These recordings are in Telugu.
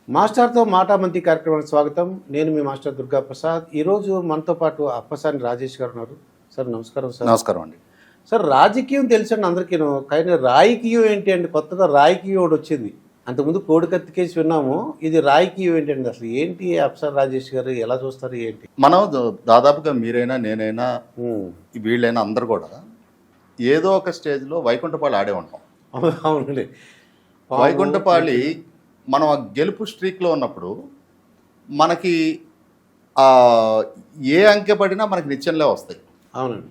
మాస్టర్తో మాటామంతి కార్యక్రమానికి స్వాగతం. నేను మీ మాస్టర్ దుర్గా ప్రసాద్. ఈరోజు మనతో పాటు అప్పసాని రాజేష్ గారు ఉన్నారు. సార్ నమస్కారం. సార్ నమస్కారం అండి. సార్ రాజకీయం తెలుసండి అందరికీను, కానీ రాజకీయం ఏంటి అండి? కొత్తగా రాజకీయం ఒకటి వచ్చింది. అంతకుముందు కోడికత్తి కేసు విన్నాము, ఇది రాజకీయం ఏంటండి? అసలు ఏంటి అప్పసాని రాజేష్ గారు, ఎలా చూస్తారు ఏంటి? మనం దాదాపుగా మీరైనా నేనైనా వీళ్ళైనా అందరు కూడా ఏదో ఒక స్టేజ్లో వైకుంఠపాళి ఆడే ఉంటాం. అవునండి. వైకుంఠపాళి మనం ఆ గెలుపు స్ట్రీక్లో ఉన్నప్పుడు మనకి ఏ అంకె పడినా మనకి నిత్యంలో వస్తాయి. అవునండి.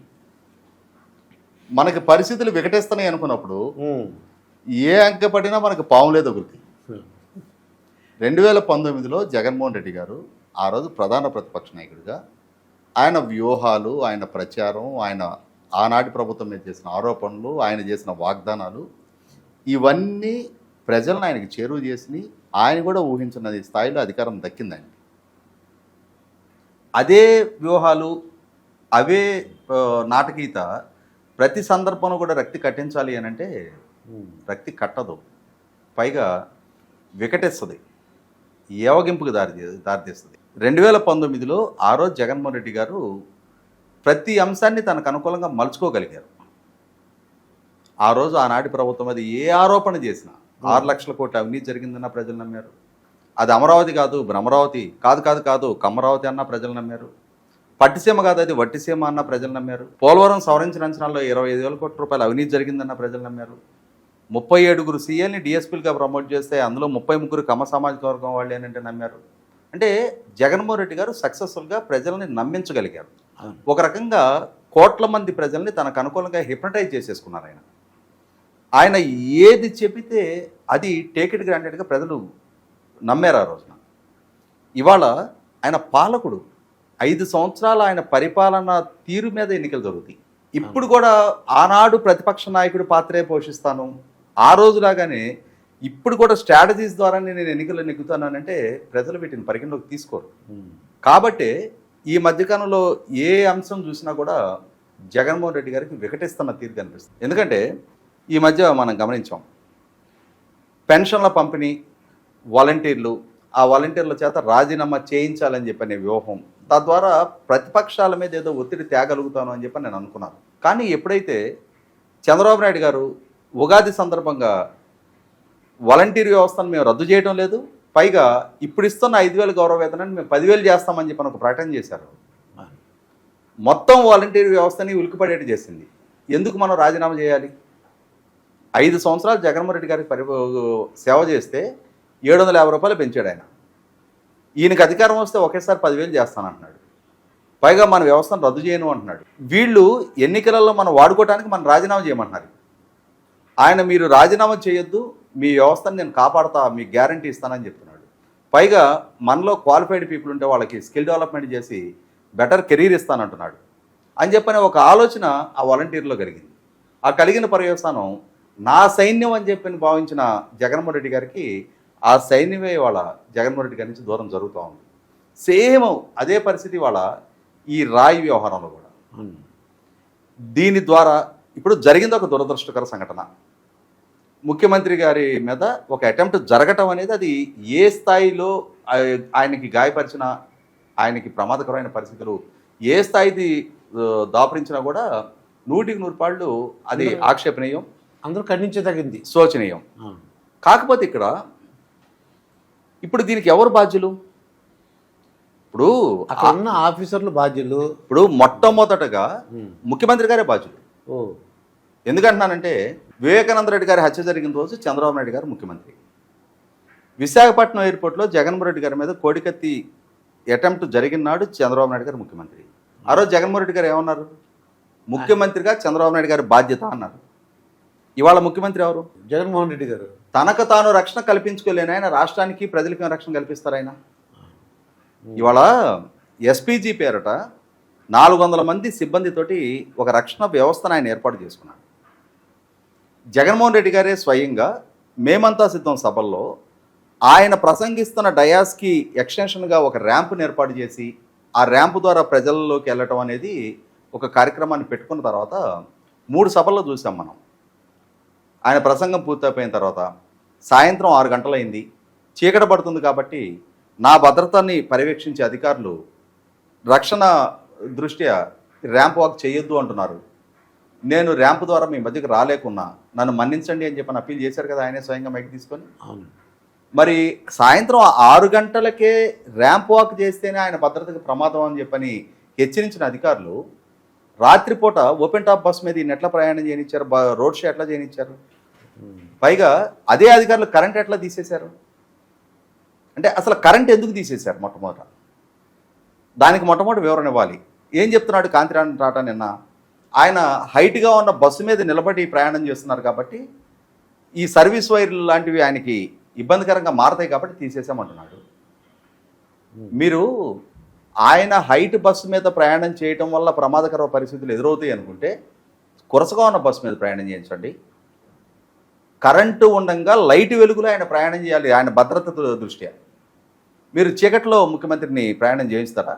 మనకి పరిస్థితులు వికటిస్తున్నాయి అనుకున్నప్పుడు ఏ అంకె పడినా మనకి పాములే తగులుతాయి. 2019లో జగన్మోహన్ రెడ్డి గారు ఆ రోజు ప్రధాన ప్రతిపక్ష నాయకుడిగా ఆయన వ్యూహాలు, ఆయన ప్రచారం, ఆయన ఆనాటి ప్రభుత్వం మీద చేసిన ఆరోపణలు, ఆయన చేసిన వాగ్దానాలు ఇవన్నీ ప్రజలను ఆయనకి చేరువ చేసి ఆయన కూడా ఊహించిన స్థాయిలో అధికారం దక్కిందండి. అదే వ్యూహాలు, అవే నాటకీయత ప్రతి సందర్భంలో కూడా రక్తి కట్టించాలి అని అంటే రక్తి కట్టదు, పైగా వికటిస్తుంది, ఏవగింపుకు దారితీస్తుంది. 2019లో ఆ రోజు జగన్మోహన్ రెడ్డి గారు ప్రతి అంశాన్ని తనకు అనుకూలంగా మలుచుకోగలిగారు. ఆ రోజు ఆనాటి ప్రభుత్వం అది ఏ ఆరోపణ చేసినా 6 లక్షల కోట్ల అవినీతి జరిగిందన్న ప్రజలు నమ్మారు. అది అమరావతి కాదు, భ్రమరావతి కాదు కమరావతి అన్న ప్రజలు నమ్మారు. పట్టిసీమ కాదు, అది వట్టిసీమ అన్న ప్రజలు నమ్మారు. పోలవరం సవరించిన అంచనాల్లో 25,000 కోట్ల రూపాయల అవినీతి జరిగిందన్న ప్రజలు నమ్మారు. 37 సీఎల్ని డిఎస్పీలుగా ప్రమోట్ చేస్తే అందులో 33 కమ్మ సామాజిక వర్గం వాళ్ళు ఏంటంటే నమ్మారు. అంటే జగన్మోహన్ రెడ్డి గారు సక్సెస్ఫుల్గా ప్రజల్ని నమ్మించగలిగారు. ఒక రకంగా కోట్ల మంది ప్రజల్ని తనకు అనుకూలంగా హిప్నటైజ్ చేసేసుకున్నారు ఆయన. ఆయన ఏది చెబితే అది టేక్ ఇట్ గ్రాంటెడ్గా ప్రజలు నమ్మారు ఆ రోజున. ఇవాళ ఆయన పాలకుడు, 5 సంవత్సరాలు ఆయన పరిపాలన తీరు మీద ఎన్నికలు జరుగుతాయి. ఇప్పుడు కూడా ఆనాడు ప్రతిపక్ష నాయకుడి పాత్రే పోషిస్తాను, ఆ రోజులాగానే ఇప్పుడు కూడా స్ట్రాటజీస్ ద్వారా నేను ఎన్నికలు నెగ్గుతానంటే ప్రజలు వీటిని పరిగణలోకి తీసుకోరు. కాబట్టి ఈ మధ్యకాలంలో ఏ అంశం చూసినా కూడా జగన్మోహన్ రెడ్డి గారికి వికటిస్తున్న తీరు కనిపిస్తుంది. ఎందుకంటే ఈ మధ్య మనం గమనించాం, పెన్షన్ల పంపిణీ, వాలంటీర్లు, ఆ వాలంటీర్ల చేత రాజీనామా చేయించాలని చెప్పనే వ్యూహం, తద్వారా ప్రతిపక్షాల మీద ఏదో ఒత్తిడి తేగలుగుతాను అని చెప్పి నేను అనుకున్నాను. కానీ ఎప్పుడైతే చంద్రబాబు నాయుడు గారు ఉగాది సందర్భంగా వాలంటీర్ వ్యవస్థను మేము రద్దు చేయడం లేదు, పైగా ఇప్పుడు ఇస్తున్న 5,000 గౌరవ వేతనాన్ని మేము 10,000 చేస్తామని చెప్పి ఒక ప్రకటన చేశారు. మొత్తం వాలంటీర్ వ్యవస్థని ఉలికిపడేట్టు చేసింది. ఎందుకు మనం రాజీనామా చేయాలి? 5 సంవత్సరాలు జగన్మోహన్ రెడ్డి గారికి సేవ చేస్తే 750 రూపాయలు పెంచాడు ఆయన. ఈయనకి అధికారం వస్తే ఒకేసారి 10,000 చేస్తానంటున్నాడు, పైగా మన వ్యవస్థను రద్దు చేయను అంటున్నాడు. వీళ్ళు ఎన్నికలలో మనం వాడుకోవడానికి మనం రాజీనామా చేయమంటున్నారు. ఆయన మీరు రాజీనామా చేయొద్దు, మీ వ్యవస్థను నేను కాపాడుతా, మీకు గ్యారంటీ ఇస్తానని చెప్తున్నాడు. పైగా మనలో క్వాలిఫైడ్ పీపుల్ ఉంటే వాళ్ళకి స్కిల్ డెవలప్మెంట్ చేసి బెటర్ కెరీర్ ఇస్తానంటున్నాడు అని చెప్పని ఒక ఆలోచన ఆ వాలంటీర్లో కలిగింది. ఆ కలిగిన పర్యవసానం నా సైన్యం అని చెప్పని భావించిన జగన్మోహన్ రెడ్డి గారికి ఆ సైన్యమే వాళ్ళ జగన్మోహన్ రెడ్డి గారి నుంచి దూరం జరుగుతూ ఉంది. సేమ్ అదే పరిస్థితి వాళ్ళ ఈ రాయి వ్యవహారంలో కూడా. దీని ద్వారా ఇప్పుడు జరిగింది ఒక దురదృష్టకర సంఘటన. ముఖ్యమంత్రి గారి మీద ఒక అటెంప్ట్ జరగటం అనేది అది ఏ స్థాయిలో ఆయనకి గాయపరిచిన, ఆయనకి ప్రమాదకరమైన పరిస్థితులు ఏ స్థాయిది దాపురించినా కూడా 100కి 100 పాళ్ళు అది ఆక్షేపణీయం, అందరూ ఖండించదగింది, శోచనీయం. కాకపోతే ఇప్పుడు దీనికి ఎవరు బాధ్యులు? ఇప్పుడు అక్కడ ఉన్న ఆఫీసర్లు బాధ్యులు. ఇప్పుడు మొట్టమొదటగా ముఖ్యమంత్రి గారే బాధ్యులు. ఎందుకంటున్నానంటే వివేకానంద రెడ్డి గారి హత్య జరిగిన రోజు చంద్రబాబు నాయుడు గారు ముఖ్యమంత్రి. విశాఖపట్నం ఎయిర్పోర్ట్లో జగన్మోహన్ రెడ్డి గారి మీద కోడికత్తి అటెంప్ట్ జరిగిన నాడు చంద్రబాబు నాయుడు గారు ముఖ్యమంత్రి. ఆ రోజు జగన్మోహన్ రెడ్డి గారు ఏమన్నారు? ముఖ్యమంత్రిగా చంద్రబాబు నాయుడు గారి బాధ్యత అన్నారు. ఇవాళ ముఖ్యమంత్రి ఎవరు? జగన్మోహన్ రెడ్డి గారు. తనకు తాను రక్షణ కల్పించుకోలేని ఆయన రాష్ట్రానికి ప్రజలకి రక్షణ కల్పిస్తారు ఆయన. ఇవాళ ఎస్పీజీ పేరట 400 మంది సిబ్బందితోటి ఒక రక్షణ వ్యవస్థను ఆయన ఏర్పాటు చేసుకున్నాడు. జగన్మోహన్ రెడ్డి గారే స్వయంగా మేమంతా సిద్ధం సభల్లో ఆయన ప్రసంగిస్తున్న డయాస్కి ఎక్స్టెన్షన్గా ఒక ర్యాంపును ఏర్పాటు చేసి ఆ ర్యాంపు ద్వారా ప్రజల్లోకి వెళ్ళటం అనేది ఒక కార్యక్రమాన్ని పెట్టుకున్న తర్వాత 3 సభల్లో చూసాం మనం. ఆయన ప్రసంగం పూర్తయిపోయిన తర్వాత సాయంత్రం 6 గంటలైంది. చీకట పడుతుంది కాబట్టి నా భద్రతని పర్యవేక్షించే అధికారులు రక్షణ దృష్ట్యా ర్యాంప్ వాక్ చేయొద్దు అంటున్నారు. నేను ర్యాంప్ ద్వారా మీ మధ్యకి రాలేకున్నా నన్ను మన్నించండి అని చెప్పని అప్పీల్ చేశారు కదా ఆయనే స్వయంగా మైక్ తీసుకొని. అవును. మరి సాయంత్రం 6 గంటలకే ర్యాంప్ వాక్ చేస్తేనే ఆయన భద్రతకు ప్రమాదం అని చెప్పని హెచ్చరించిన అధికారులు రాత్రిపూట ఓపెన్ టాప్ బస్ మీద ఈయన ఎట్లా ప్రయాణం చేయనిచ్చారు, రోడ్ షో ఎట్లా చేయనిచ్చారు? పైగా అదే అధికారులు కరెంట్ ఎట్లా తీసేశారు? అంటే అసలు కరెంట్ ఎందుకు తీసేశారు మొట్టమొదట? దానికి మొట్టమొదటి వివరణ ఇవ్వాలి. ఏం చెప్తున్నాడు కాంతిరాణి టాటా నిన్న? ఆయన హైట్గా ఉన్న బస్సు మీద నిలబడి ప్రయాణం చేస్తున్నారు కాబట్టి ఈ సర్వీస్ వైర్లు లాంటివి ఆయనకి ఇబ్బందికరంగా మారతాయి కాబట్టి తీసేసామంటున్నాడు. మీరు ఆయన హైట్ బస్సు మీద ప్రయాణం చేయటం వల్ల ప్రమాదకర పరిస్థితులు ఎదురవుతాయి అనుకుంటే కురసగా ఉన్న బస్సు మీద ప్రయాణం చేయించండి. కరెంటు ఉండగా లైట్ వెలుగులో ఆయన ప్రయాణం చేయాలి ఆయన భద్రత దృష్ట్యా. మీరు చీకట్లో ముఖ్యమంత్రిని ప్రయాణం చేయిస్తారా?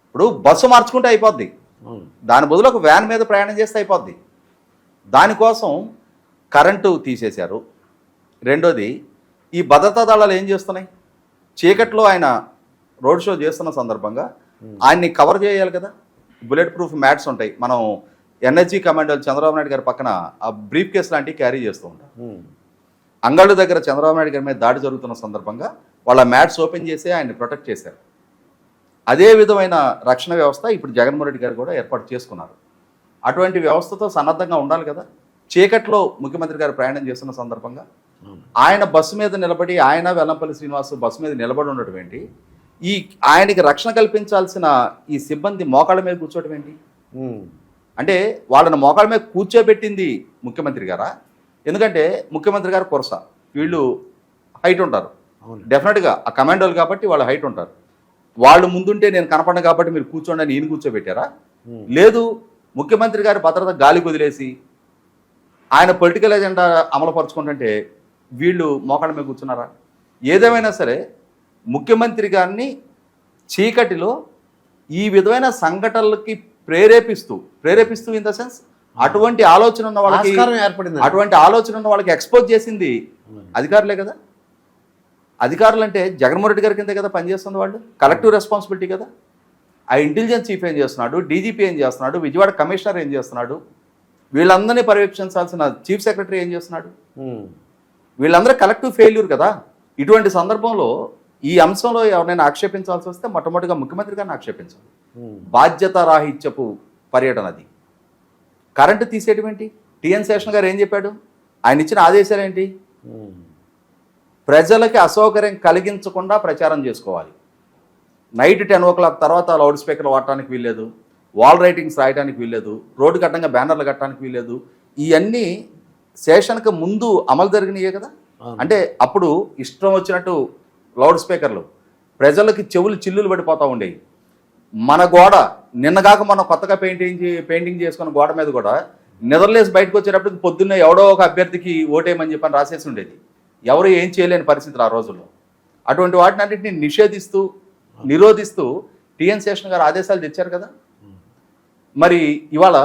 ఇప్పుడు బస్సు మార్చుకుంటే అయిపోద్ది, దాని బదులు ఒక వ్యాన్ మీద ప్రయాణం చేస్తే అయిపోద్ది. దానికోసం కరెంటు తీసేశారు. రెండోది, ఈ భద్రతా దళాలు ఏం చేస్తున్నాయి? చీకట్లో ఆయన రోడ్ షో చేస్తున్న సందర్భంగా ఆయన్ని కవర్ చేయాలి కదా. బుల్లెట్ ప్రూఫ్ మ్యాట్స్ ఉంటాయి. మనం ఎన్ఎస్జీ కమాండర్ చంద్రబాబు నాయుడు గారి పక్కన ఆ బ్రీఫ్ కేస్ లాంటివి క్యారీ చేస్తూ ఉంటాం. అంగళ్ళు దగ్గర చంద్రబాబు నాయుడు గారి మీద దాడి జరుగుతున్న సందర్భంగా వాళ్ళ మ్యాట్స్ ఓపెన్ చేసి ఆయన్ని ప్రొటెక్ట్ చేశారు. అదే విధమైన రక్షణ వ్యవస్థ ఇప్పుడు జగన్మోహన్ రెడ్డి గారు కూడా ఏర్పాటు చేసుకున్నారు. అటువంటి వ్యవస్థతో సన్నద్ధంగా ఉండాలి కదా. చీకట్లో ముఖ్యమంత్రి గారు ప్రయాణం చేస్తున్న సందర్భంగా ఆయన బస్సు మీద నిలబడి, ఆయన వెల్లంపల్లి శ్రీనివాస్ బస్సు మీద నిలబడి ఉండటం ఏంటి? ఈ ఆయనకి రక్షణ కల్పించాల్సిన ఈ సిబ్బంది మోకాళ్ళ మీద కూర్చోవడం ఏంటి? అంటే వాళ్ళని మోకాళ్ళ మీద కూర్చోబెట్టింది ముఖ్యమంత్రి గారా? ఎందుకంటే ముఖ్యమంత్రి గారు కొరస, వీళ్ళు హైట్ ఉంటారు డెఫినెట్గా, ఆ కమాండోలు కాబట్టి వాళ్ళు హైట్ ఉంటారు. వాళ్ళు ముందుంటే నేను కనపడను కాబట్టి మీరు కూర్చోండి అని ఈయన కూర్చోబెట్టారా? లేదు, ముఖ్యమంత్రి గారి భద్రత గాలి కుదిలేసి ఆయన పొలిటికల్ ఎజెండా అమలుపరుచుకుంటుంటే వీళ్ళు మోకాళ్ళ మీద కూర్చున్నారా? ఏదేమైనా సరే ముఖ్యమంత్రి గారిని చీకటిలో ఈ విధమైన సంఘటనలకి ప్రేరేపిస్తూ ఇన్ ద సెన్స్ అటువంటి ఆలోచన ఉన్న వాళ్ళకి ఎక్స్పోజ్ చేసింది అధికారులే కదా. అధికారులు అంటే జగన్మోహన్ రెడ్డి గారి కింద కదా పనిచేస్తుంది వాళ్ళు, కలెక్టివ్ రెస్పాన్సిబిలిటీ కదా. ఆ ఇంటెలిజెన్స్ చీఫ్ ఏం చేస్తున్నాడు, డీజీపీ ఏం చేస్తున్నాడు, విజయవాడ కమిషనర్ ఏం చేస్తున్నాడు, వీళ్ళందరినీ పర్యవేక్షించాల్సిన చీఫ్ సెక్రటరీ ఏం చేస్తున్నాడు? వీళ్ళందరూ కలెక్టివ్ ఫెయిల్యూర్ కదా. ఇటువంటి సందర్భంలో ఈ అంశంలో ఎవరైనా ఆక్షేపించాల్సి వస్తే మొట్టమొదటిగా ముఖ్యమంత్రి గారిని ఆక్షేపించాలి. బాధ్యత రాహిత్యపు పర్యటన అది. కరెంటు తీసేయడం ఏంటి? టిఎన్ శేషన్ గారు ఏం చెప్పాడు? ఆయన ఇచ్చిన ఆదేశాలు ఏంటి? ప్రజలకి అసౌకర్యం కలిగించకుండా ప్రచారం చేసుకోవాలి. నైట్ 10 o'clock తర్వాత లౌడ్ స్పీకర్లు వాడటానికి వీల్లేదు, వాల్ రైటింగ్స్ రాయడానికి వీల్లేదు, రోడ్డు కట్టంగా బ్యానర్లు కట్టడానికి వీల్లేదు. ఇవన్నీ సెషన్కి ముందు అమలు జరిగినాయే కదా. అంటే అప్పుడు ఇష్టం వచ్చినట్టు లౌడ్ స్పీకర్లు ప్రజలకి చెవులు చిల్లులు పడిపోతూ ఉండేవి. మన గోడ నిన్నగాక మనం కొత్తగా పెయింటింగ్ చేసుకున్న గోడ మీద కూడా నిద్రలేసి బయటకు వచ్చేటప్పటికి పొద్దున్నే ఎవడో ఒక అభ్యర్థికి ఓటేయమని చెప్పని రాసేసి ఉండేది. ఎవరు ఏం చేయలేని పరిస్థితులు ఆ రోజుల్లో. అటువంటి వాటిని అన్నింటినీ నిరోధిస్తూ టిఎన్ శేషన్ గారు ఆదేశాలు తెచ్చారు కదా. మరి ఇవాళ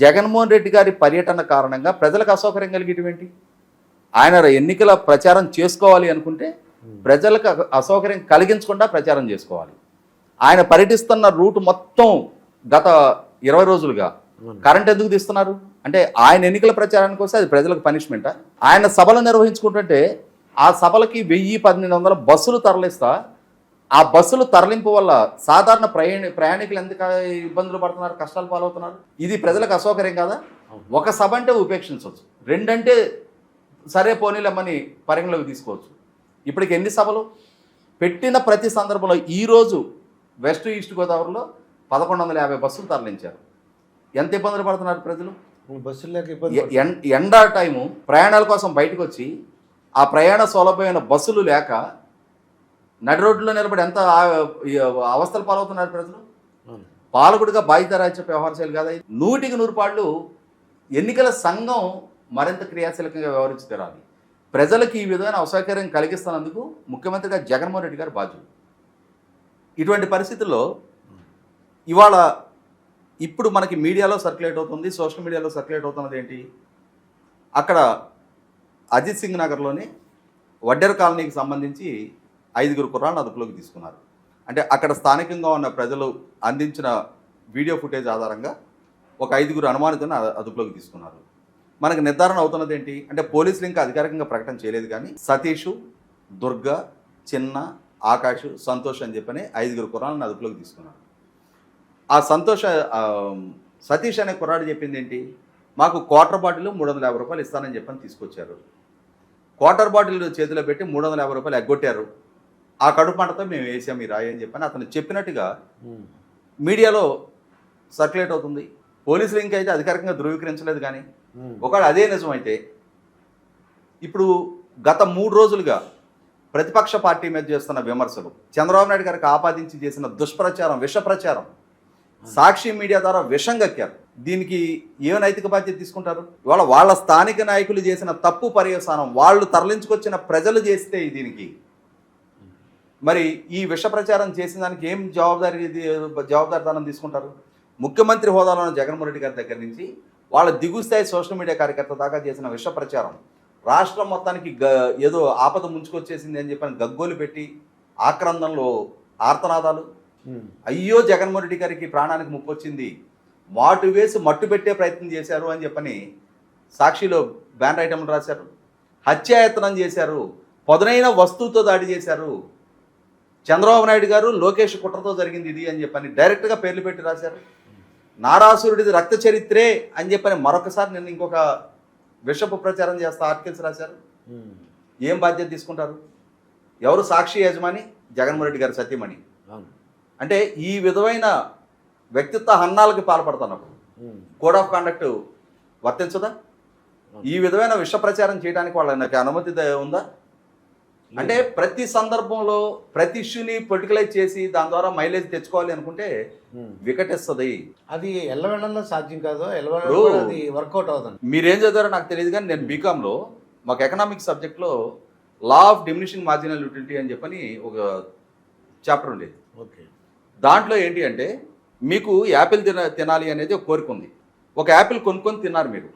జగన్మోహన్ రెడ్డి గారి పర్యటన కారణంగా ప్రజలకు అసౌకర్యం కలిగేటువంటి, ఆయన ఎన్నికల ప్రచారం చేసుకోవాలి అనుకుంటే ప్రజలకు అసౌకర్యం కలిగించకుండా ప్రచారం చేసుకోవాలి. ఆయన పర్యటిస్తున్న రూట్ మొత్తం గత 20 రోజులుగా కరెంట్ ఎందుకు తీస్తున్నారు అంటే ఆయన ఎన్నికల ప్రచారానికి వస్తే అది ప్రజలకు పనిష్మెంటా? ఆయన సభలు నిర్వహించుకుంటుంటే ఆ సభలకి 1000-1200 బస్సులు తరలిస్తా, ఆ బస్సులు తరలింపు వల్ల సాధారణ ప్రయాణికులు ఎందుకు ఇబ్బందులు పడుతున్నారు, కష్టాలు పాలవుతున్నారు? ఇది ప్రజలకు అసౌకర్యం కాదా? ఒక సభ అంటే ఉపేక్షించవచ్చు, 2 అంటే సరే పోనీలమ్మని పరిగణలోకి తీసుకోవచ్చు. ఇప్పటికి ఎన్ని సభలు పెట్టిన ప్రతి సందర్భంలో ఈరోజు వెస్ట్ ఈస్ట్ గోదావరిలో 1150 బస్సులు తరలించారు. ఎంత ఇబ్బందులు పడుతున్నారు ప్రజలు? బస్సులు లేక ఎండ టైము ప్రయాణాల కోసం బయటకు వచ్చి ఆ ప్రయాణ సౌలభ్యమైన బస్సులు లేక నడి రోడ్లో నిలబడి ఎంత అవస్థలు పాలవుతున్నారు ప్రజలు. పాలకుడిగా బాధ్యత రాజ్య వ్యవహారశైలి కాదా? 100% ఎన్నికల సంఘం మరింత క్రియాశీలకంగా వ్యవహరించి తీరాలి. ప్రజలకు ఈ విధమైన అసౌకర్యం కలిగిస్తున్నందుకు ముఖ్యమంత్రిగా జగన్మోహన్ రెడ్డి గారు బాధ్యులు. ఇటువంటి పరిస్థితుల్లో ఇవాళ ఇప్పుడు మనకి మీడియాలో సర్క్యులేట్ అవుతుంది, సోషల్ మీడియాలో సర్క్యులేట్ అవుతున్నది ఏంటి? అక్కడ అజిత్ సింగ్ నగర్లోని వడ్డెర కాలనీకి సంబంధించి 5 కుర్రాళ్ళని అదుపులోకి తీసుకున్నారు. అంటే అక్కడ స్థానికంగా ఉన్న ప్రజలు అందించిన వీడియో ఫుటేజ్ ఆధారంగా ఒక 5 అనుమానితులను అదుపులోకి తీసుకున్నారు. మనకు నిర్ధారణ అవుతున్నది ఏంటి అంటే పోలీసులు ఇంకా అధికారికంగా ప్రకటన చేయలేదు, కానీ సతీషు, దుర్గా, చిన్న, ఆకాష్, సంతోష్ అని చెప్పని 5 కుర్రాళ్ళని అదుపులోకి తీసుకున్నారు. ఆ సతీష్ అనే కుర్రాడు చెప్పింది ఏంటి, మాకు క్వార్టర్ బాటిల్ 350 రూపాయలు ఇస్తానని చెప్పని తీసుకొచ్చారు. క్వార్టర్ బాటిల్ చేతిలో పెట్టి 350 రూపాయలు ఎగ్గొట్టారు. ఆ కడుపు మంటతో మేము వేసాం ఈ రాయి అని చెప్పని అతను చెప్పినట్టుగా మీడియాలో సర్క్యులేట్ అవుతుంది. పోలీసులు ఇంకైతే అధికారికంగా ధృవీకరించలేదు, కానీ ఒకవేళ అదే నిజమైతే ఇప్పుడు గత 3 రోజులుగా ప్రతిపక్ష పార్టీ మీద చేస్తున్న విమర్శలు, చంద్రబాబు నాయుడు గారికి ఆపాదించి చేసిన దుష్ప్రచారం, విష ప్రచారం, సాక్షి మీడియా ద్వారా విషం గక్కారు. దీనికి ఏ నైతిక బాధ్యత తీసుకుంటారు? ఇవాళ వాళ్ళ స్థానిక నాయకులు చేసిన తప్పు పర్యవసానం వాళ్ళు తరలించుకొచ్చిన ప్రజలు చేస్తే దీనికి మరి ఈ విష ప్రచారం చేసిన దానికి ఏం జవాబుదారితనం తీసుకుంటారు? ముఖ్యమంత్రి హోదాలో ఉన్న జగన్మోహన్ రెడ్డి గారి దగ్గర నుంచి వాళ్ళ దిగువ స్థాయి సోషల్ మీడియా కార్యకర్త దాకా చేసిన విష ప్రచారం రాష్ట్రం మొత్తానికి ఏదో ఆపద ముంచుకొచ్చేసింది అని చెప్పని గగ్గోలు పెట్టి ఆక్రందనలో ఆర్తనాదాలు, అయ్యో జగన్మోహన్ రెడ్డి గారికి ప్రాణానికి ముప్పు వచ్చింది, మాటు వేసి మట్టు పెట్టే ప్రయత్నం చేశారు అని చెప్పని సాక్షిలో బ్యానర్ ఐటమ్లు రాశారు. హత్యాయత్నం చేశారు, పదునైన వస్తువుతో దాడి చేశారు, చంద్రబాబు నాయుడు గారు లోకేష్ కుట్రతో జరిగింది ఇది అని చెప్పని డైరెక్ట్గా పేర్లు పెట్టి రాశారు. నారాసురుడిది రక్త చరిత్రే అని చెప్పని మరొకసారి నేను ఇంకొక విషపు ప్రచారం చేస్తా ఆర్టికల్స్ రాశారు. ఏం బాధ్యత తీసుకుంటారు? ఎవరు సాక్షి యజమాని? జగన్మోహన్ రెడ్డి గారు సత్యమణి. అంటే ఈ విధమైన వ్యక్తిత్వ హన్నాలకి పాల్పడుతున్నప్పుడు కోడ్ ఆఫ్ కండక్ట్ వర్తించదా? ఈ విధమైన విష ప్రచారం చేయడానికి వాళ్ళకి అనుమతి ఉందా? అంటే ప్రతి సందర్భంలో ప్రతి ఇష్యూని పొలిటికలైజ్ చేసి దాని ద్వారా మైలేజ్ తెచ్చుకోవాలి అనుకుంటే వికటిస్తుంది. అది ఎల్లవెళ్ళలో సాధ్యం కాదు, అది వర్కౌట్ అవుతుంది. మీరేం చదివారో నాకు తెలియదు, కానీ నేను బీకామ్లో మాకు ఎకనామిక్స్ సబ్జెక్ట్లో law of diminishing marginal utility అని చెప్పని ఒక చాప్టర్ ఉండేది. ఓకే, దాంట్లో ఏంటి అంటే మీకు యాపిల్ తినాలి అనేది ఒక కోరిక ఉంది. ఒక యాపిల్ కొనుక్కొని తిన్నారు మీరు.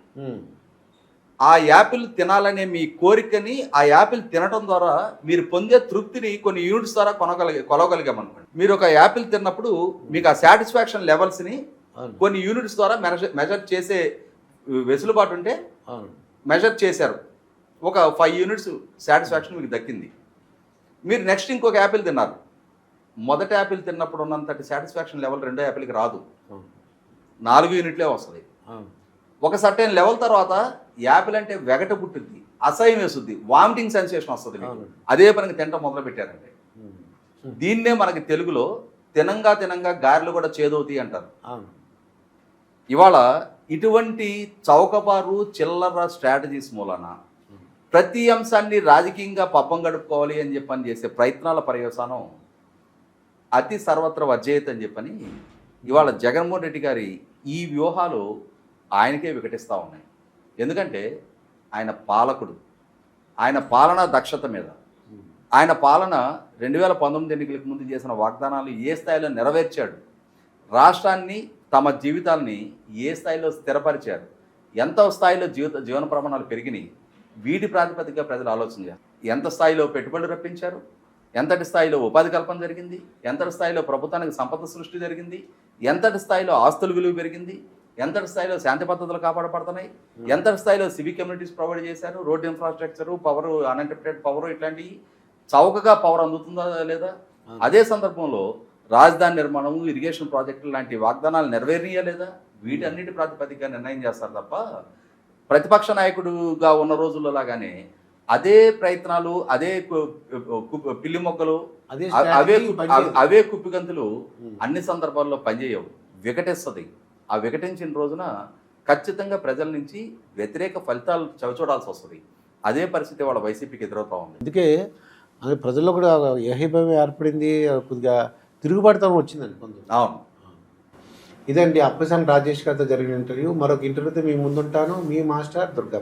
ఆ యాపిల్ తినాలనే మీ కోరికని ఆ యాపిల్ తినడం ద్వారా మీరు పొందే తృప్తిని కొన్ని యూనిట్స్ ద్వారా కొలవగలిగామనుకోండి. మీరు ఒక యాపిల్ తిన్నప్పుడు మీకు ఆ సాటిస్ఫాక్షన్ లెవెల్స్ని కొన్ని యూనిట్స్ ద్వారా మెజర్ చేసే వెసులుబాటు ఉంటే మెజర్ చేశారు. ఒక 5 యూనిట్స్ సాటిస్ఫాక్షన్ మీకు దక్కింది. మీరు నెక్స్ట్ ఇంకొక యాపిల్ తిన్నారు. మొదటి యాపిల్ తిన్నప్పుడు ఉన్నంతటి సాటిస్ఫాక్షన్ లెవెల్ రెండో యాపిల్కి రాదు, 4 యూనిట్లే వస్తుంది. ఒక సర్టెన్ లెవెల్ తర్వాత యాపిల్ అంటే వెగట పుట్టుద్ది, అసహ్యం వేస్తుంది, వామిటింగ్ సెన్సేషన్ వస్తుంది. అదే పనికి తినటం మొదలు పెట్టారంటే దీన్నే మనకి తెలుగులో తినంగా గారెలు కూడా చేదవుతాయి అంటారు. ఇవాళ ఇటువంటి చౌకబారు చిల్లర స్ట్రాటజీస్ మూలన ప్రతి అంశాన్ని రాజకీయంగా పబ్బం గడుపుకోవాలి అని చెప్పని చేసే ప్రయత్నాల పర్యవసానం అతి సర్వత్ర వర్జయత్ అని చెప్పని ఇవాళ జగన్మోహన్ రెడ్డి గారి ఈ వ్యూహాలు ఆయనకే వికటిస్తూ ఉన్నాయి. ఎందుకంటే ఆయన పాలకుడు, ఆయన పాలనా దక్షత మీద, ఆయన పాలన 2019 ఎన్నికలకు ముందు చేసిన వాగ్దానాలు ఏ స్థాయిలో నెరవేర్చాడు, రాష్ట్రాన్ని తమ జీవితాల్ని ఏ స్థాయిలో స్థిరపరిచారు, ఎంత స్థాయిలో జీవన ప్రమాణాలు పెరిగినాయి, వీటి ప్రాతిపదికగా ప్రజలు ఆలోచించారు. ఎంత స్థాయిలో పెట్టుబడులు రప్పించారు, ఎంతటి స్థాయిలో ఉపాధి కల్పన జరిగింది, ఎంతటి స్థాయిలో ప్రభుత్వానికి సంపద సృష్టి జరిగింది, ఎంతటి స్థాయిలో ఆస్తుల విలువ పెరిగింది, ఎంతటి స్థాయిలో శాంతి పద్ధతులు కాపాడబడుతున్నాయి, ఎంతటి స్థాయిలో సివిక్ కమ్యూనిటీస్ ప్రొవైడ్ చేశారు, road infrastructure, power, uninterrupted power, ఇట్లాంటివి చౌకగా పవర్ అందుతుందా లేదా? అదే సందర్భంలో రాజధాని నిర్మాణం, ఇరిగేషన్ ప్రాజెక్టులు లాంటి వాగ్దానాలు నెరవేరినాయా లేదా? వీటన్నిటి ప్రాతిపదికగా నిర్ణయం చేస్తారు తప్ప ప్రతిపక్ష నాయకుడుగా ఉన్న రోజుల్లో లాగానే అదే ప్రయత్నాలు, అదే పిల్లి మొక్కలు, అవే కుప్పిగంతులు అన్ని సందర్భాల్లో పనిచేయవు, వికటిస్తుంది. ఆ వికటించిన రోజున ఖచ్చితంగా ప్రజల నుంచి వ్యతిరేక ఫలితాలు చవిచూడాల్సి వస్తుంది. అదే పరిస్థితి వాళ్ళ వైసీపీకి ఎదురవుతా ఉంది. అందుకే అది ప్రజల్లో కూడా ఏహీభావం ఏర్పడింది, కొద్దిగా తిరుగుబాటుతనం వచ్చిందండి కొంచెం. అవును, ఇదండి అప్పసాని రాజేష్ గారితో జరిగిన ఇంటర్వ్యూ. మరొక ఇంటర్వ్యూతో మీ ముందుంటాను. మీ మాస్టర్ దుర్గా.